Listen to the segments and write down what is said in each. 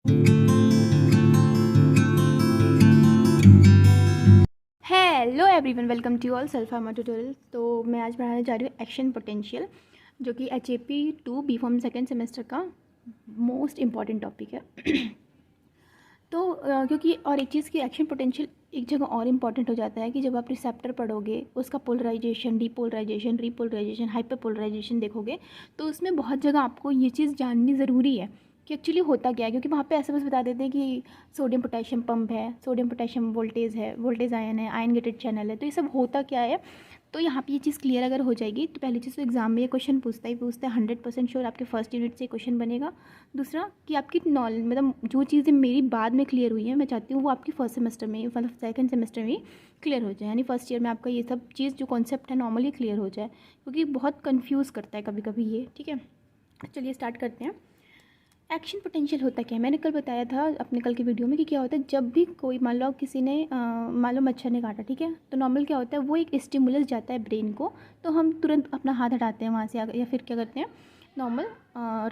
Hello everyone, welcome to all self pharma tutorial. तो मैं आज पढ़ाने जा रही हूँ एक्शन पोटेंशियल, जो कि HAP 2 B pharm second semester का मोस्ट इम्पॉर्टेंट टॉपिक है। तो क्योंकि और एक चीज़ की एक्शन पोटेंशियल एक जगह और इम्पॉर्टेंट हो जाता है कि जब आप रिसेप्टर पढ़ोगे, उसका पोलराइजेशन, डीपोलराइजेशन, रीपोलराइजेशन, हाइपरपोलराइजेशन देखोगे, तो उसमें बहुत जगह आपको ये चीज़ जाननी ज़रूरी है कि एक्चुअली होता क्या है। क्योंकि वहाँ पे ऐसे बस बता देते हैं कि सोडियम पोटेशियम पंप है, सोडियम पोटेशियम वोल्टेज है, वोल्टेज आयन है, आयन गेटेड चैनल है, तो ये सब होता क्या है। तो यहाँ पे ये चीज़ क्लियर अगर हो जाएगी तो पहली चीज़ तो एग्जाम में ये क्वेश्चन पूछता है 100% श्योर आपके फर्स्ट यूनिट से क्वेश्चन बनेगा। दूसरा कि आपकी नॉलेज, मतलब जो चीज़ें मेरी बाद में क्लियर हुई है, मैं चाहती हूँ वो आपकी फर्स्ट सेमेस्टर में, मतलब सेकंड सेमेस्टर में क्लियर हो जाए, यानी फर्स्ट ईयर में आपका ये सब चीज़ जो कॉन्सेप्ट है नॉर्मली क्लियर हो जाए, क्योंकि बहुत कन्फ्यूज़ करता है कभी कभी ये। ठीक है, चलिए स्टार्ट करते हैं। एक्शन पोटेंशियल होता क्या है, मैंने कल बताया था अपने कल की वीडियो में कि क्या होता है जब भी कोई, मान लो किसी ने मान लो मच्छर ने काटा, ठीक है, तो नॉर्मल क्या होता है, वो एक स्टिमुलस जाता है ब्रेन को, तो हम तुरंत अपना हाथ हटाते हैं वहाँ से, या फिर क्या करते हैं, नॉर्मल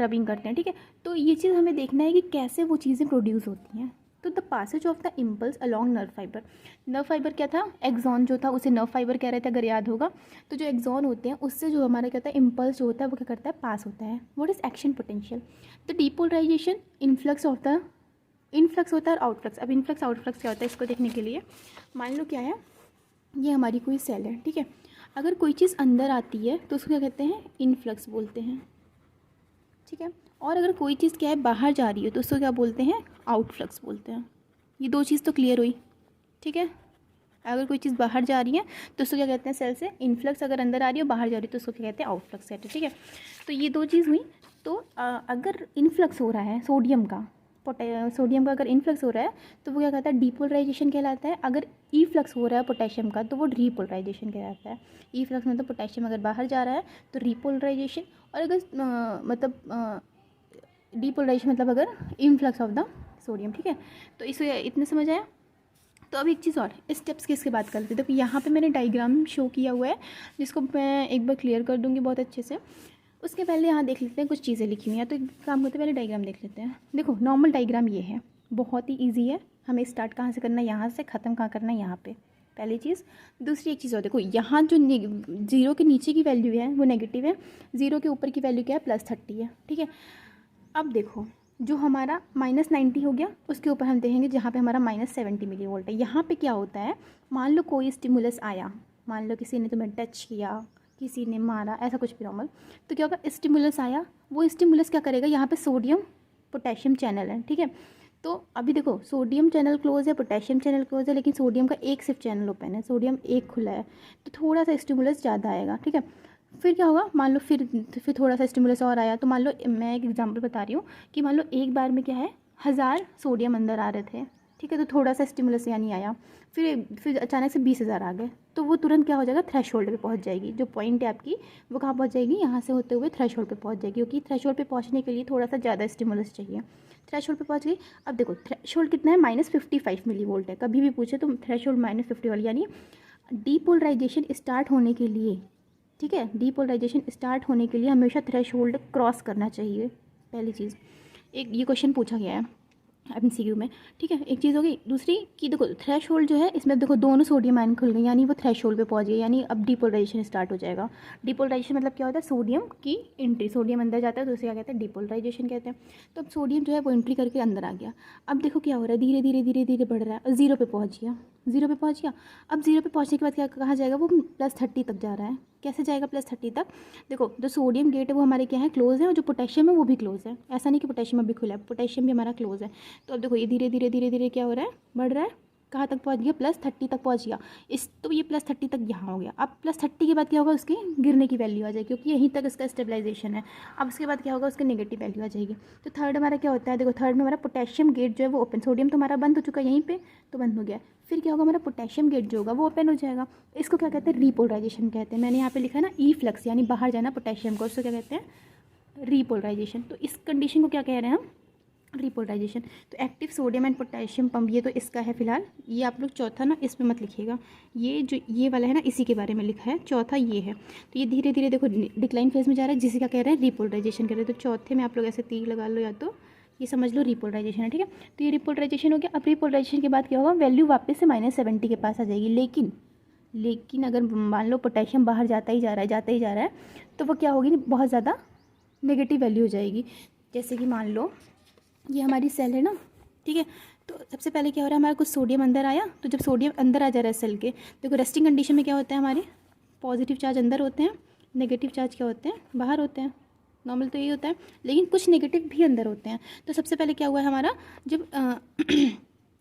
रबिंग करते हैं। ठीक है, तो ये चीज़ हमें देखना है कि कैसे वो चीज़ें प्रोड्यूस होती हैं। तो the passage of the impulse along nerve fibre, nerve fibre क्या था, एक्सॉन जो था उसे नर्व फाइबर कह रहे थे अगर याद होगा। तो जो एक्सॉन होते हैं उससे जो हमारा क्या होता है, इम्पल्स जो होता है वो क्या करता है, पास होता है। What is action potential? The depolarisation, influx of the, influx होता है और आउटफ्लक्स। अब इनफ्लक्स आउटफ्लक्स क्या होता है इसको देखने के लिए, मान लो क्या है, ये हमारी कोई सेल है, ठीक है, अगर कोई चीज़ अंदर आती है तो उसको क्या कहते हैं, इनफ्लक्स बोलते हैं। ठीक है, और अगर कोई चीज़ क्या है बाहर जा रही है तो उसको क्या बोलते हैं, आउटफ्लक्स बोलते हैं। ये दो चीज़ तो क्लियर हुई। ठीक है, अगर कोई चीज़ बाहर जा रही है तो उसको क्या कहते हैं, सेल से इनफ्लक्स, अगर अंदर आ रही है और बाहर जा रही है तो उसको क्या कहते हैं, आउटफ्लक्स कहते हैं। ठीक है, तो ये दो चीज़ हुई। तो अगर इनफ्लक्स हो रहा है सोडियम का, सोडियम का अगर इनफ्लक्स हो रहा है तो वो क्या कहता है, डीपोलराइजेशन कहलाता है। अगर ई फ्लक्स हो रहा है पोटेशियम का तो वो रीपोलराइजेशन कहलाता है। ई फ्लक्स मतलब पोटेशियम अगर बाहर जा रहा है तो रीपोलराइजेशन, और अगर मतलब डीपोलराइजेशन मतलब अगर इनफ्लक्स ऑफ द सोडियम। ठीक है, तो इसे इतने समझ आया। तो अब एक चीज़ और, स्टेप्स की इसके बात करते हैं। देखो यहाँ पे मैंने डायग्राम शो किया हुआ है, जिसको मैं एक बार क्लियर कर दूँगी बहुत अच्छे से। उसके पहले यहाँ देख लेते हैं कुछ चीज़ें लिखी हुई हैं, तो एक काम करते हैं पहले डायग्राम देख लेते हैं। देखो नॉर्मल डायग्राम ये है, बहुत ही ईजी है। हमें स्टार्ट कहाँ से करना है, यहाँ से, ख़त्म कहाँ करना है, यहाँ पे, पहली चीज़। दूसरी एक चीज़ और, देखो यहाँ जो जीरो के नीचे की वैल्यू है वो नेगेटिव है, जीरो के ऊपर की वैल्यू क्या है, +30 है। ठीक है, अब देखो जो हमारा -90 हो गया, उसके ऊपर हम देखेंगे जहाँ पे हमारा -70 मिली वोल्ट है। यहाँ पे क्या होता है, मान लो कोई स्टिमुलस आया, मान लो किसी ने तुम्हें टच किया, किसी ने मारा, ऐसा कुछ भी नॉर्मल, तो क्या होगा, स्टिमुलस आया, वो स्टिमुलस क्या करेगा, यहाँ पे सोडियम पोटेशियम चैनल है। ठीक है, तो अभी देखो सोडियम चैनल क्लोज है, पोटेशियम चैनल क्लोज है, लेकिन सोडियम का एक सिर्फ चैनल ओपन है, सोडियम एक खुला है, तो थोड़ा सा स्टिमुलस ज़्यादा आएगा। ठीक है, फिर क्या होगा, मान लो फिर थोड़ा सा स्टिमुलस और आया, तो मान लो मैं एक एग्जांपल बता रही हूँ कि मान लो एक बार में क्या है, 1000 सोडियम अंदर आ रहे थे। ठीक है, तो थोड़ा सा स्टिमुलस यानी आया, फिर अचानक से 20,000 आ गए, तो वो तुरंत क्या हो जाएगा, थ्रेशोल्ड पे पहुंच जाएगी। जो पॉइंट है आपकी वो कहाँ पहुंच जाएगी, यहाँ से होते हुए थ्रेशोल्ड पे पहुंच जाएगी, क्योंकि थ्रेशोल्ड पे पहुंचने के लिए थोड़ा सा ज़्यादा स्टिमुलस चाहिए। थ्रेशोल्ड पे पहुंच गई। अब देखो थ्रेशोल्ड कितना है, -55 मिली वोल्ट है। कभी भी पूछे तो थ्रेशोल्ड -50 वाली, यानी डीपोलराइजेशन स्टार्ट होने के लिए, ठीक है, डीपोलराइजेशन स्टार्ट होने के लिए हमेशा थ्रेशोल्ड क्रॉस करना चाहिए, पहली चीज़। एक ये क्वेश्चन पूछा गया है MCQ में। ठीक है, एक चीज़ हो गई। दूसरी कि देखो थ्रेशोल्ड जो है, इसमें देखो दोनों सोडियम आयन खुल गए, यानी वो थ्रेशोल्ड पे पहुंच गए, यानी अब डीपोलराइजेशन स्टार्ट हो जाएगा। डीपोलराइजेशन मतलब क्या होता है, सोडियम की एंट्री, सोडियम अंदर जाता है तो उसे क्या कहते हैं, डीपोलराइजेशन कहते हैं। तो अब सोडियम जो है वो एंट्री करके अंदर आ गया। अब देखो क्या हो रहा है, धीरे धीरे धीरे धीरे बढ़ रहा है और जीरो पे पहुँच गया, जीरो पे पहुँच गया। अब जीरो पे पहुँचने के बाद क्या कहा जाएगा, वो +30 तक जा रहा है। कैसे जाएगा +30 तक, देखो जो सोडियम गेट है वो हमारे क्या है, क्लोज है, और जो पोटेशियम है वो भी क्लोज है। ऐसा नहीं कि पोटेशियम अभी खुला है, पोटेशियम भी हमारा क्लोज है। तो अब देखो ये धीरे धीरे धीरे धीरे क्या हो रहा है, बढ़ रहा है, कहाँ तक पहुँच गया, +30 तक पहुँच गया। इस तो ये +30 तक यहाँ हो गया। अब +30 के बाद क्या होगा, उसकी गिरने की वैल्यू आ जाएगी, क्योंकि यहीं तक इसका स्टेबलाइजेशन है। अब उसके बाद क्या होगा, उसकी नेगेटिव वैल्यू आ जाएगी। तो थर्ड हमारा क्या होता है, देखो थर्ड में हमारा पोटेशियम गेट जो है वो ओपन, सोडियम तो हमारा बंद हो चुका है यहीं पे, तो बंद हो गया। फिर क्या होगा, हमारा पोटेशियम गेट जो होगा वो ओपन हो जाएगा। इसको क्या कहते हैं, रीपोलराइजेशन कहते हैं। मैंने यहाँ पे लिखा है ना, ई फ्लक्स, यानी बाहर जाना पोटेशियम को, उसको क्या कहते हैं, रीपोलराइजेशन। तो इस कंडीशन को क्या कह रहे हैं हम, रिपोलराइजेशन। तो active sodium and potassium pump, ये तो इसका है फिलहाल, ये आप लोग चौथा ना इसमें मत लिखिएगा, ये जो ये वाला है ना इसी के बारे में लिखा है, चौथा ये है। तो ये धीरे धीरे देखो डिक्लाइन फेज में जा रहा है, जिसे क्या कह रहे हैं, रिपोलराइजेशन कह रहे हैं। तो चौथे में आप लोग ऐसे तीर लगा लो, या तो ये समझ लो रिपोलराइजेशन है, ठीक है। तो ये रिपोलराइजेशन हो गया। अब रिपोलराइजेशन के बाद क्या होगा, वैल्यू वापस से -70 के पास आ जाएगी। लेकिन अगर मान लो पोटेशियम बाहर जाता ही जा रहा है तो वो क्या होगी, बहुत ज़्यादा नेगेटिव वैल्यू हो जाएगी। जैसे कि मान लो ये हमारी सेल है ना, ठीक है। तो सबसे पहले क्या हो रहा है, हमारा कुछ सोडियम अंदर आया, तो जब सोडियम अंदर आ जा रहा है सेल के, देखो रेस्टिंग कंडीशन में क्या होता है, हमारे पॉजिटिव चार्ज अंदर होते हैं, नेगेटिव चार्ज क्या होते हैं, बाहर होते हैं। नॉर्मल तो यही होता है, लेकिन कुछ नेगेटिव भी अंदर होते हैं। तो सबसे पहले क्या हुआ है हमारा, जब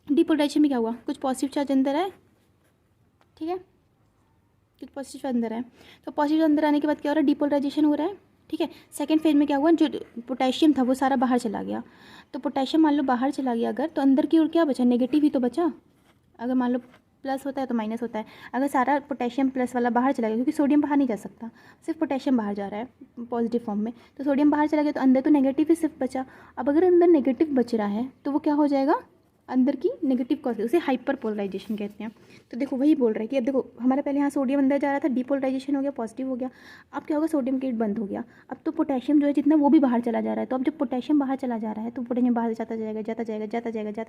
डिपोलराइजेशन में क्या हुआ, कुछ पॉजिटिव चार्ज अंदर आए, ठीक है, कुछ पॉजिटिव अंदर आए। तो पॉजिटिव अंदर आने के बाद क्या हो रहा है, डिपोलराइजेशन हो रहा है, ठीक है। सेकंड फेज में क्या हुआ, जो पोटेशियम था वो सारा बाहर चला गया। तो पोटेशियम मान लो बाहर चला गया अगर, तो अंदर की ओर क्या बचा, नेगेटिव ही तो बचा। अगर मान लो प्लस होता है तो माइनस होता है। अगर सारा पोटेशियम प्लस वाला बाहर चला गया, क्योंकि सोडियम बाहर नहीं जा सकता, सिर्फ पोटेशियम बाहर जा रहा है पॉजिटिव फॉर्म में, तो सोडियम बाहर चला गया तो अंदर तो नेगेटिव ही सिर्फ बचा। अब अगर अंदर नेगेटिव बच रहा है तो वो क्या हो जाएगा, अंदर की नेगेटिव कॉज, उसे हाइपर पोलराइजेशन कहते हैं। तो देखो वही बोल रहा है कि अब देखो हमारा पहले यहाँ सोडियम अंदर जा रहा था, डिपोलराइजेशन हो गया, पॉजिटिव हो गया। अब क्या होगा, सोडियम गेट बंद हो गया, अब तो पोटेशियम जो है जितना वो भी बाहर चला जा रहा है। तो अब जब पोटेशियम बाहर चला जा रहा है तो पोटेशियम बाहर जाता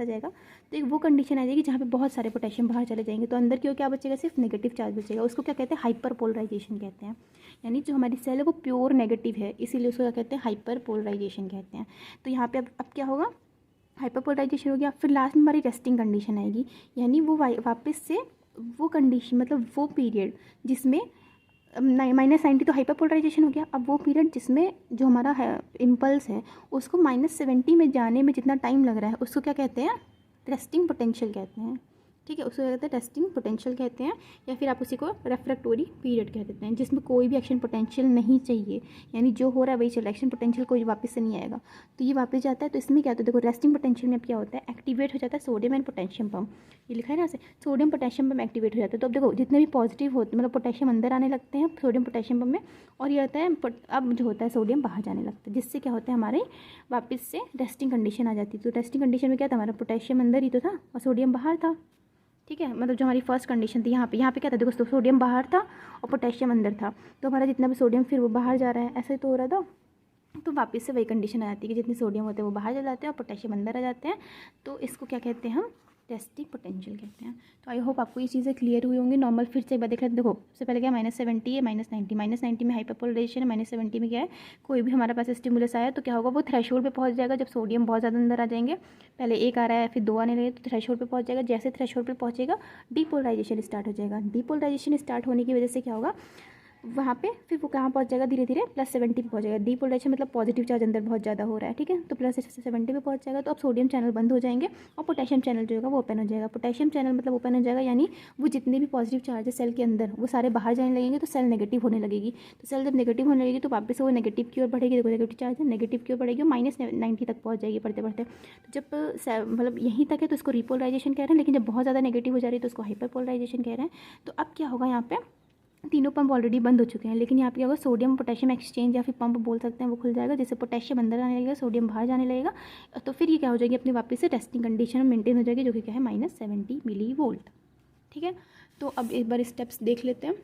जाएगा, तो एक वो कंडीशन आ जाएगी जहाँ पे बहुत सारे पोटेशियम बाहर चले जाएंगे। तो अंदर की ओर क्या बचेगा, सिर्फ नेगेटिव चार्ज बचेगा। उसको क्या कहते हैं, हाइपर पोलराइजेशन कहते हैं। यानी जो हमारी सेल है वो प्योर नेगेटिव है, इसीलिए उसको क्या कहते हैं, हाइपर पोलराइजेशन कहते हैं। तो यहाँ पे अब क्या होगा, हाइपरपोलराइजेशन हो गया। फिर लास्ट में हमारी रेस्टिंग कंडीशन आएगी, यानी वो वापस से वो कंडीशन, मतलब वो पीरियड जिसमें -90 तो हाइपरपोलराइजेशन हो गया। अब वो पीरियड जिसमें जो हमारा है इम्पल्स है उसको -70 में जाने में जितना टाइम लग रहा है उसको क्या कहते हैं, रेस्टिंग पोटेंशियल कहते हैं, ठीक है। उसको कहते हैं रेस्टिंग पोटेंशियल कहते हैं, या फिर आप उसी को रेफ्रेक्टोरी पीरियड कह देते हैं, जिसमें कोई भी एक्शन पोटेंशियल नहीं चाहिए, यानी जो हो रहा है वही चल रहा है, एक्शन पोटेंशियल कोई वापस से नहीं आएगा। तो ये वापस जाता है, तो इसमें क्या होता है, देखो रेस्टिंग पोटेंशियल में अब क्या होता है, एक्टिवेट हो जाता है सोडियम एंड पोटेशियम पम्प। ये लिखा है ना ऐसे, सोडियम पोटेशियम पम्प एक्टिवेट हो जाता है। तो अब देखो जितने भी पॉजिटिव होते मतलब पोटेशियम अंदर आने लगते हैं सोडियम पोटेशियम पम्प में, और ये होता है अब जो होता है सोडियम बाहर जाने लगता है, जिससे क्या होता है, हमारे वापस से रेस्टिंग कंडीशन आ जाती है। तो रेस्टिंग कंडीशन में क्या था, हमारा पोटेशियम अंदर ही तो था और सोडियम बाहर था, ठीक है। मतलब जो हमारी फर्स्ट कंडीशन थी यहाँ पे क्या था, देखो सोडियम बाहर था और पोटेशियम अंदर था, तो हमारा जितना भी सोडियम फिर वो बाहर जा रहा है, ऐसे ही तो हो रहा था। तो वापस से वही कंडीशन आ जाती है कि जितने सोडियम होते हैं वो बाहर चले जाते हैं और पोटेशियम अंदर आ जाते हैं। तो इसको क्या कहते हैं, हम रेस्टिंग पोटेंशियल कहते हैं। तो आई होप आपको ये चीज़ें क्लियर हुई होंगी। नॉर्मल फिर से एक बार देख लेते हैं। देखो सबसे पहले क्या है, -70 है, -90 में हाइपरपोलराइजेशन है, -70 में क्या है, कोई भी हमारे पास स्टिमुलस आया तो क्या होगा, वो थ्रेशोल्ड पे पहुंच जाएगा जब सोडियम बहुत ज़्यादा अंदर आ जाएंगे। पहले एक आ रहा है फिर 2 आने लगे तो थ्रेशोल्ड पे पहुंच जाएगा। जैसे थ्रेशोल्ड पे पहुंचेगा डिपोलराइजेशन स्टार्ट हो जाएगा। डिपोलराइजेशन स्टार्ट होने की वजह से क्या होगा, वहाँ पे फिर वो कहाँ पहुँच जाएगा, धीरे धीरे +70 पे पहुँच जाएगा। डिपोलराइजेशन मतलब पॉजिटिव चार्ज अंदर बहुत ज़्यादा हो रहा है, ठीक है। तो +70 पे पहुँच जाएगा, तो अब सोडियम चैनल बंद हो जाएंगे और पोटेशियम चैनल जो होगा वो ओपन हो जाएगा। पोटेशियम चैनल मतलब ओपन हो जाएगा, यानी वो जितने भी पॉजिटिव चार्ज है सेल के अंदर वो सारे बाहर जाने लगेंगे, तो सेल नेगेटिव होने लगेगी। तो सेल जब नेगेटिव होने लगेगी तो वापस वो नेगेटिव की ओर बढ़ेगी। देखो नेगेटिव चार्ज है, नेगेटिव की ओर बढ़ेगी, -90 तक पहुँच जाएगी बढ़ते बढ़ते। तो जब मतलब यहीं तक है तो इसको रिपोलराइजेशन कह रहे हैं, लेकिन जब बहुत ज़्यादा नेगेटिव हो जा रही है तो उसको हाइपरपोलराइजेशन कह रहे हैं। तो अब क्या होगा, यहाँ पे तीनों पंप ऑलरेडी बंद हो चुके हैं, लेकिन यहाँ पे क्या होगा, सोडियम पोटेशियम एक्सचेंज या फिर पंप बोल सकते हैं वो खुल जाएगा, जिससे पोटेशियम अंदर आने लगेगा, सोडियम बाहर जाने लगेगा। तो फिर ये क्या हो जाएगी, अपनी वापस से रेस्टिंग कंडीशन में मेंटेन हो जाएगी, जो कि क्या है -70 मिलीवोल्ट, ठीक है। तो अब एक बार स्टेप्स देख लेते हैं।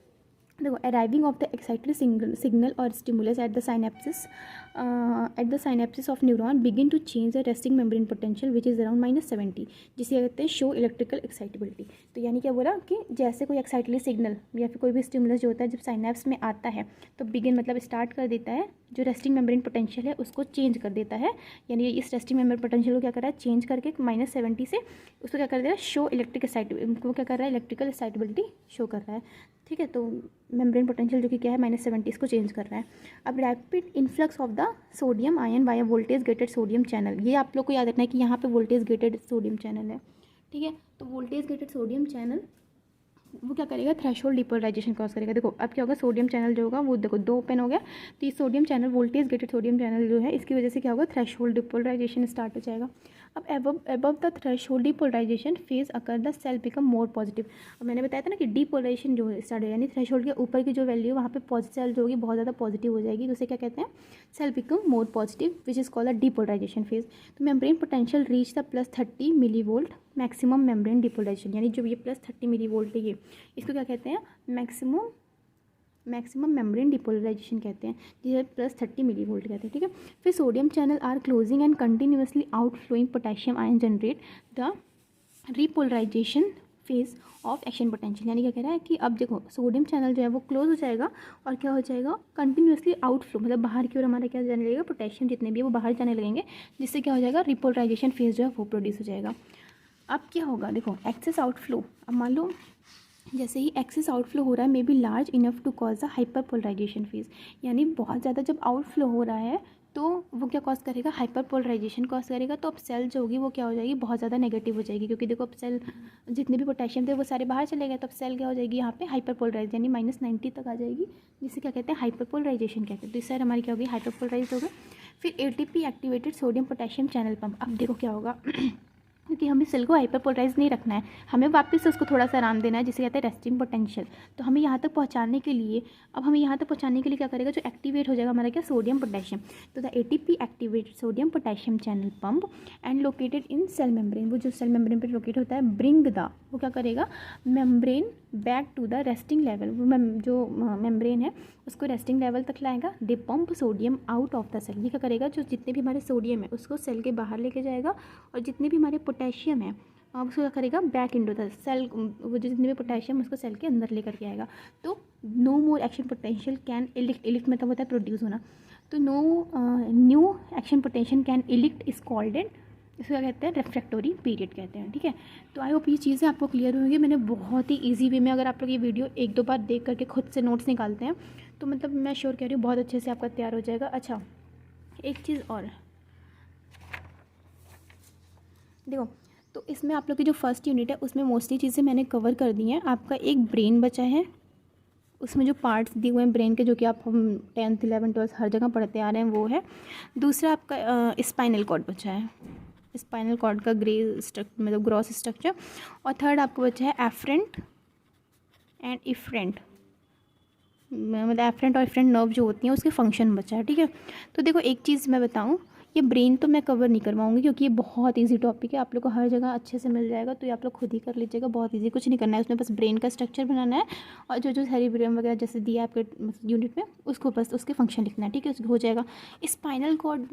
देखो arriving of the excited signal और stimulus at the synapsis of neuron begin to change the resting membrane potential which is around -70, जिसे कहते हैं शो इलेक्ट्रिकल एक्साइटेबिलिटी। तो यानी क्या बोला कि जैसे कोई एक्साइटली सिग्नल या फिर कोई भी स्टिमुलस जो होता है जब साइनेप्स में आता है तो बिगिन मतलब स्टार्ट कर देता है, जो रेस्टिंग मेम्ब्रेन पोटेंशियल है उसको चेंज कर देता है। यानी इस रेस्टिंग मेम्ब्रेन पोटेंशियल को क्या कर रहा है, चेंज करके -70 से उसको क्या कर दे रहा है, शो इलेक्ट्रिक एक्साइटेबिलिटी, वो क्या कर रहा है, इलेक्ट्रिकल एक्साइटेबिलिटी शो कर रहा है, ठीक है। तो मेम्ब्रेन पोटेंशियल जो कि क्या है -70 इसको चेंज कर रहा है। अब rapid influx of the sodium ion via voltage gated sodium channel, ये आप लोग को याद रखना है कि यहाँ पे वोल्टेज गेटेड सोडियम चैनल है, ठीक है। तो वोल्टेज गेटेड सोडियम चैनल वो क्या करेगा, थ्रेशोल्ड डिपोलराइजेशन क्रॉस करेगा। देखो अब क्या होगा, सोडियम चैनल जो होगा वो देखो 2 ओपन हो गया, तो ये sodium channel voltage gated sodium channel जो है इसकी वजह से क्या होगा, थ्रेशोल्ड डिपोलराइजेशन स्टार्ट हो जाएगा। अब above the threshold depolarisation phase occur the cell become more positive. अब मैंने बताया था ना कि डिपोलराइजेशन जो स्टार्ट है, यानी थ्रेशोल्ड के ऊपर की जो वैल्यू है वहाँ पे पॉजिटिव सेल जो होगी बहुत ज़्यादा पॉजिटिव हो जाएगी, तो उसे क्या कहते हैं, cell become more positive which is called the depolarization phase. तो membrane potential reach the +30 millivolt maximum membrane depolarization, यानी जो ये +30 मिलीवोल्ट है ये, इसको क्या कहते हैं, मैक्सिमम मैक्सिमम मेम्ब्रेन डिपोलराइजेशन कहते हैं, जिसे +30 मिली वोल्ट कहते हैं, ठीक है। फिर sodium channel are closing and continuously outflowing potassium ion generate the repolarisation phase of action potential. यानी क्या कह रहा है कि अब देखो सोडियम चैनल जो है वो क्लोज हो जाएगा और क्या हो जाएगा, कंटिन्यूसली आउटफ्लो, मतलब बाहर की ओर हमारा क्या जाने लगेगा, पोटेशियम जितने भी है वो बाहर जाने लगेंगे, जिससे क्या हो जाएगा, रिपोलराइजेशन फेज जो है वो प्रोड्यूस हो जाएगा। अब क्या होगा, देखो एक्सेस आउटफ्लो, अब मान लो जैसे ही एक्सेस आउटफ्लो हो रहा है, may be large enough to cause the hyperpolarisation phase. यानी बहुत ज़्यादा जब आउटफ्लो हो रहा है तो वो क्या कॉज करेगा, हाइपरपोलराइजेशन कॉज करेगा। तो अब सेल जो होगी वो क्या हो जाएगी, बहुत ज़्यादा नेगेटिव हो जाएगी, क्योंकि देखो अब सेल जितने भी पोटेशियम थे वो सारे बाहर चले गए, तो अब सेल क्या हो जाएगी यहाँ पे हाइपरपोलराइज, यानी -90 तक आ जाएगी, जिसे क्या कहते हैं, हाइपरपोलराइजेशन कहते हैं। तो इस साइड हमारी क्या होगी, हाइपरपोलराइज हो गई। फिर ATP activated sodium potassium channel pump. अब देखो क्या होगा क्योंकि हमें सेल को हाइपरपोलराइज नहीं रखना है, हमें वापस से उसको थोड़ा सा आराम देना है, जिसे कहते हैं रेस्टिंग पोटेंशियल। तो हमें यहाँ तक पहुँचाने के लिए, अब हमें यहाँ तक पहुँचाने के लिए क्या करेगा, जो एक्टिवेट हो जाएगा हमारा क्या, सोडियम पोटेशियम। तो the ATP activated sodium potassium channel pump and located in cell membrane, वो जो सेल मेम्ब्रेन पर लोकेट होता है, ब्रिंग द, वो क्या करेगा, membrane back to the resting level, वो जो मेम्ब्रेन है उसको रेस्टिंग लेवल तक लाएगा। They pump sodium out of the cell, ये क्या करेगा, जो जितने भी हमारे सोडियम है उसको सेल के बाहर लेके जाएगा, और जितने भी हमारे पोटेशियम है अब उसको क्या करेगा, बैक इनटू द सेल, वो जो जितने भी पोटेशियम उसको सेल के अंदर लेकर के आएगा। तो no more action potential can elicit मतलब होता है प्रोड्यूस होना, तो no new action potential can elicit is called and, इसको क्या कहते हैं, रेफ्रैक्टोरी पीरियड कहते हैं, ठीक है। तो आई होप ये चीज़ें आपको क्लियर होंगी। मैंने बहुत ही इजी वे में, अगर आप लोग ये वीडियो 1-2 बार देख करके खुद से नोट्स निकालते हैं तो मतलब मैं श्योर कह रही हूँ बहुत अच्छे से आपका तैयार हो जाएगा। अच्छा एक चीज़ और देखो, तो इसमें आप लोग की जो फर्स्ट यूनिट है उसमें मोस्टली चीज़ें मैंने कवर कर दी हैं। आपका एक ब्रेन बचा है, उसमें जो पार्ट्स दिए हुए हैं ब्रेन के, जो कि आप हम 10th 11th 12th हर जगह पढ़ते आ रहे हैं, वो है। दूसरा आपका स्पाइनल कॉर्ड बचा है, स्पाइनल कॉर्ड का मतलब ग्रॉस स्ट्रक्चर। और थर्ड आपको बचा है एफरेंट एंड इफरेंट, मतलब एफरेंट और इफरेंट नर्व जो होती हैं उसके फंक्शन बचा है, ठीक है। तो देखो एक चीज़ मैं बताऊं, ये ब्रेन तो मैं कवर नहीं करवाऊंगी क्योंकि ये बहुत इजी टॉपिक है, आप लोग को हर जगह अच्छे से मिल जाएगा, तो ये आप लोग खुद ही कर लीजिएगा, बहुत इजी, कुछ नहीं करना है उसमें, बस ब्रेन का स्ट्रक्चर बनाना है और जो जो सेरिब्रम वगैरह जैसे दिया है आपके यूनिट में उसको बस उसके फंक्शन लिखना है, ठीक है, उसको हो जाएगा। स्पाइनल कॉर्ड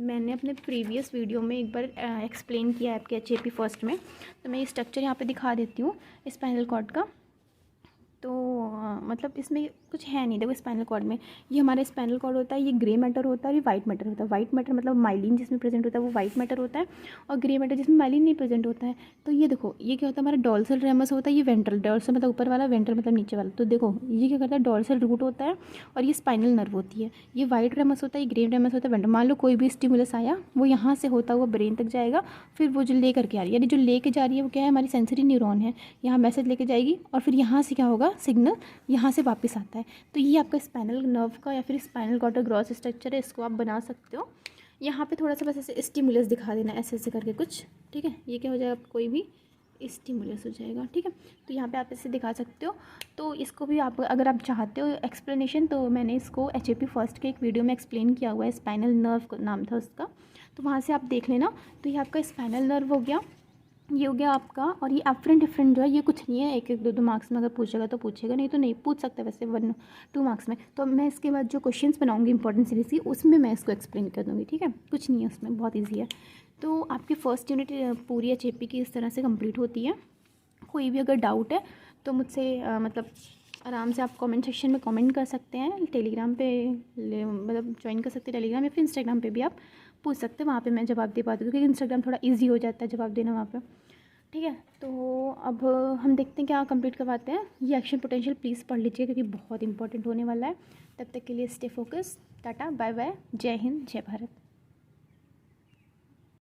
मैंने अपने प्रीवियस वीडियो में एक बार एक्सप्लेन किया है आपके HAP फर्स्ट में, तो मैं ये स्ट्रक्चर यहाँ पर दिखा देती हूँ स्पाइनल कॉर्ड का। तो मतलब इसमें कुछ है नहीं, देखो स्पाइनल कॉर्ड में ये हमारा स्पाइनल कॉर्ड होता है, ये ग्रे मैटर होता है और ये वाइट मैटर होता है। वाइट मैटर मतलब माइलिन जिसमें प्रेजेंट होता है वो वाइट मैटर होता है, और ग्रे मैटर जिसमें माइलिन नहीं प्रेजेंट होता है। तो ये देखो ये क्या होता है, हमारा डॉर्सल रेमस होता है, ये वेंट्रल, डॉर्सल मतलब ऊपर वाला, वेंट्रल मतलब नीचे वाला। तो देखो ये क्या करता है, डॉर्सल रूट होता है और ये स्पाइनल नर्व होती है। ये वाइट रेमस होता है, ये ग्रे रेमस होता है, वेंट्रल। मान लो कोई भी स्टिमुलस आया, वो यहाँ से होता हुआ ब्रेन तक जाएगा, फिर वो जो लेकर के आ रही है, यानी जो लेके जा रही है वो क्या है, हमारी सेंसरी न्यूरॉन है, यहाँ मैसेज लेके जाएगी और फिर यहाँ से क्या होगा, सिग्नल यहाँ से वापस आता है। तो ये आपका स्पाइनल नर्व का या फिर स्पाइनल कॉर्ड का ग्रॉस स्ट्रक्चर है, इसको आप बना सकते हो। यहाँ पे थोड़ा सा बस ऐसे स्टिमुलस दिखा देना ऐसे ऐसे करके कुछ, ठीक है। ये क्या हो जाएगा, कोई भी स्टिमुलस हो जाएगा, ठीक है। तो यहाँ पे आप ऐसे दिखा सकते हो। तो इसको भी आप अगर आप चाहते हो एक्सप्लेनेशन, तो मैंने इसको HAP फर्स्ट के एक वीडियो में एक्सप्लेन किया हुआ है, स्पाइनल नर्व नाम था उसका, तो वहाँ से आप देख लेना। तो ये आपका स्पाइनल नर्व हो गया, ये हो गया आपका। और ये एफरेंट डिफरेंट जो है ये कुछ नहीं है, 1-1 2-2 मार्क्स में अगर पूछेगा तो पूछेगा, नहीं तो नहीं पूछ सकता वैसे 1-2 मार्क्स में। तो मैं इसके बाद जो क्वेश्चंस बनाऊंगी इंपॉर्टेंट सीरीज की, उसमें मैं इसको एक्सप्लेन कर दूँगी, ठीक है। कुछ नहीं है उसमें, बहुत ईजी है। तो आपकी फ़र्स्ट यूनिट पूरी HAP की इस तरह से कंप्लीट होती है। कोई भी अगर डाउट है तो मुझसे मतलब आराम से आप कमेंट सेक्शन में कमेंट कर सकते हैं, टेलीग्राम पे मतलब ज्वाइन कर सकते हैं टेलीग्राम, या फिर इंस्टाग्राम पे भी आप पूछ सकते हैं, वहाँ पे मैं जवाब दे पाती हूँ, क्योंकि इंस्टाग्राम थोड़ा इजी हो जाता है जवाब देना वहाँ पे, ठीक है। तो अब हम देखते हैं क्या कंप्लीट करवाते हैं। ये एक्शन पोटेंशियल प्लीज़ पढ़ लीजिए क्योंकि बहुत इंपॉर्टेंट होने वाला है। तब तक के लिए stay focus, tata bye bye, जय हिंद जय भारत।